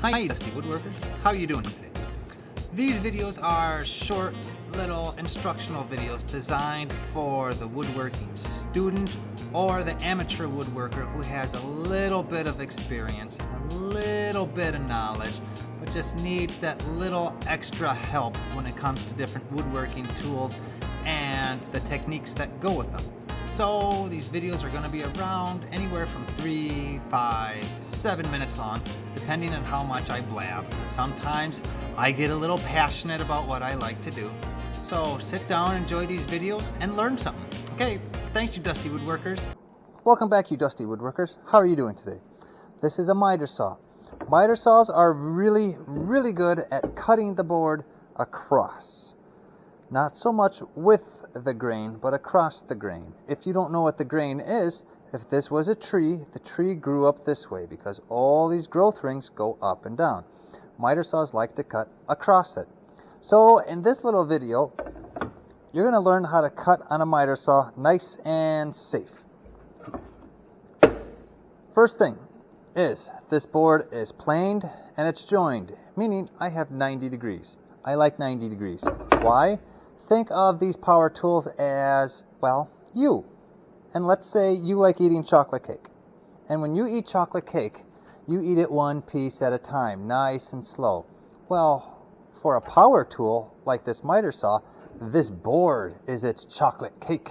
Hi Dusty Woodworkers, how are you doing today? These videos are short little instructional videos designed for the woodworking student or the amateur woodworker who has a little bit of experience, a little bit of knowledge, but just needs that little extra help when it comes to different woodworking tools and the techniques that go with them. So these videos are going to be around anywhere from 3, 5, 7 minutes long, depending on how much I blab. Sometimes I get a little passionate about what I like to do. So sit down, enjoy these videos, and learn something. Okay, thank you, Dusty Woodworkers. Welcome back, you Dusty Woodworkers. How are you doing today? This is a miter saw. Miter saws are really good at cutting the board across. Not so much with the grain, but across the grain. If you don't know what the grain is, if this was a tree, the tree grew up this way because all these growth rings go up and down. Miter saws like to cut across it. So in this little video, you're going to learn how to cut on a miter saw nice and safe. First thing is this board is planed and it's joined, meaning I have 90 degrees. I like 90 degrees. Why? Think of these power tools as, well, you. And let's say you like eating chocolate cake. And when you eat chocolate cake, you eat it one piece at a time, nice and slow. Well, for a power tool like this miter saw, this board is its chocolate cake.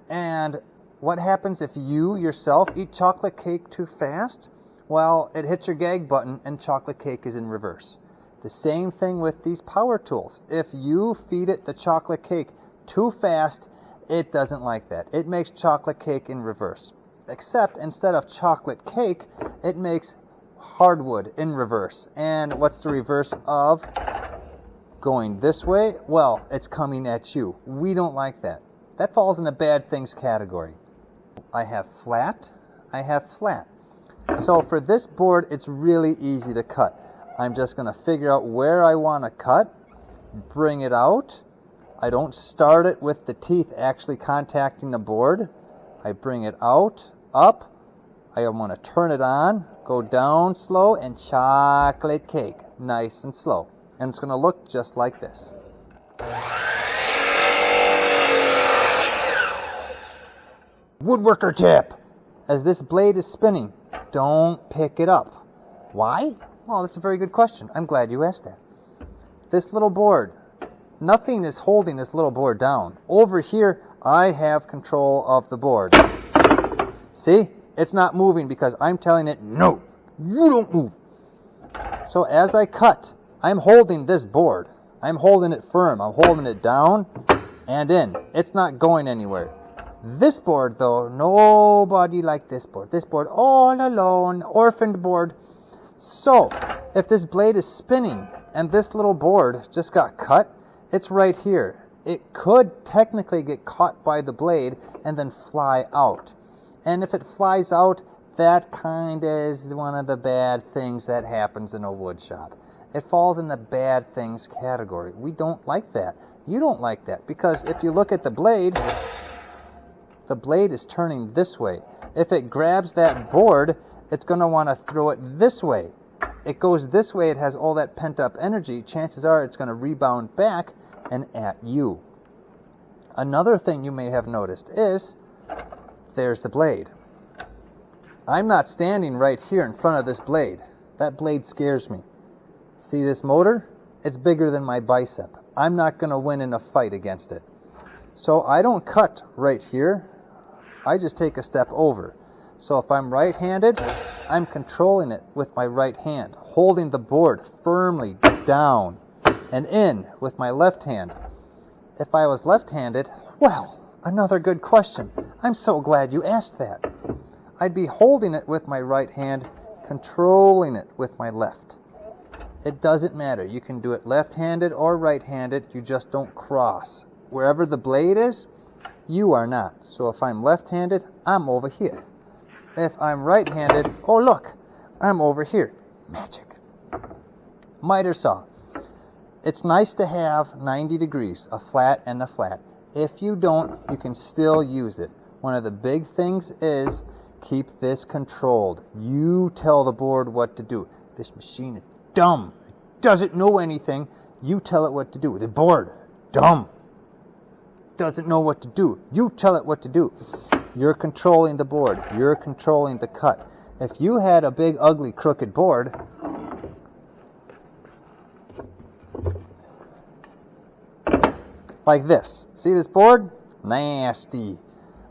And what happens if you yourself eat chocolate cake too fast? Well, it hits your gag button and chocolate cake is in reverse. The same thing with these power tools. If you feed it the chocolate cake too fast, it doesn't like that. It makes chocolate cake in reverse. Except instead of chocolate cake, it makes hardwood in reverse. And what's the reverse of going this way? Well, it's coming at you. We don't like that. That falls in the bad things category. I have flat. I have flat. So for this board, it's really easy to cut. I'm just going to figure out where I want to cut, bring it out. I don't start it with the teeth actually contacting the board. I bring it out, up. I want to turn it on, go down slow, and chocolate cake, nice and slow. And it's going to look just like this. Woodworker tip! As this blade is spinning, don't pick it up. Why? Well, that's a very good question. I'm glad you asked that. This little board, nothing is holding this little board down. Over here, I have control of the board. See? It's not moving because I'm telling it, no, you don't move. So as I cut, I'm holding this board. I'm holding it firm. I'm holding it down and in. It's not going anywhere. This board, though, nobody liked this board. This board, all alone, orphaned board. So, if this blade is spinning and this little board just got cut, it's right here. It could technically get caught by the blade and then fly out. And if it flies out, that kind of is one of the bad things that happens in a wood shop. It falls in the bad things category. We don't like that. You don't like that because if you look at the blade is turning this way. If it grabs that board, it's going to want to throw it this way. It goes this way, it has all that pent-up energy. Chances are it's going to rebound back and at you. Another thing you may have noticed is, there's the blade. I'm not standing right here in front of this blade. That blade scares me. See this motor? It's bigger than my bicep. I'm not going to win in a fight against it. So I don't cut right here. I just take a step over. So if I'm right-handed, I'm controlling it with my right hand, holding the board firmly down and in with my left hand. If I was left-handed, well, another good question. I'm so glad you asked that. I'd be holding it with my right hand, controlling it with my left. It doesn't matter. You can do it left-handed or right-handed. You just don't cross. Wherever the blade is, you are not. So if I'm left-handed, I'm over here. If I'm right-handed, oh look, I'm over here. Magic. Miter saw. It's nice to have 90 degrees, a flat and a flat. If you don't, you can still use it. One of the big things is keep this controlled. You tell the board what to do. This machine is dumb. It doesn't know anything. You tell it what to do. The board, dumb. Doesn't know what to do. You tell it what to do. You're controlling the board. You're controlling the cut. If you had a big, ugly, crooked board, like this. See this board? Nasty.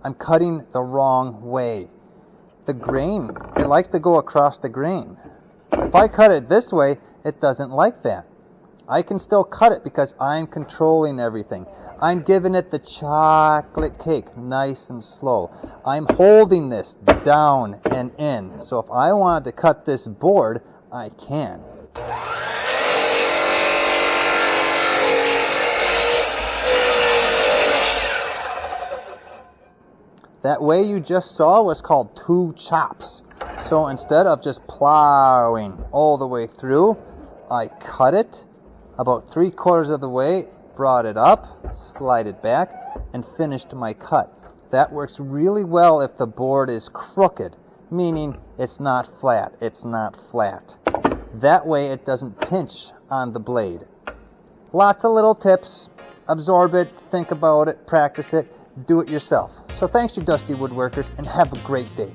I'm cutting the wrong way. The grain, it likes to go across the grain. If I cut it this way, it doesn't like that. I can still cut it because I'm controlling everything. I'm giving it the chocolate cake, nice and slow. I'm holding this down and in. So if I wanted to cut this board, I can. That way you just saw was called 2 chops. So instead of just plowing all the way through, I cut it about 3/4 of the way, brought it up, slide it back, and finished my cut. That works really well if the board is crooked, meaning it's not flat. It's not flat. That way it doesn't pinch on the blade. Lots of little tips. Absorb it, think about it, practice it, do it yourself. So thanks, you dusty woodworkers, and have a great day.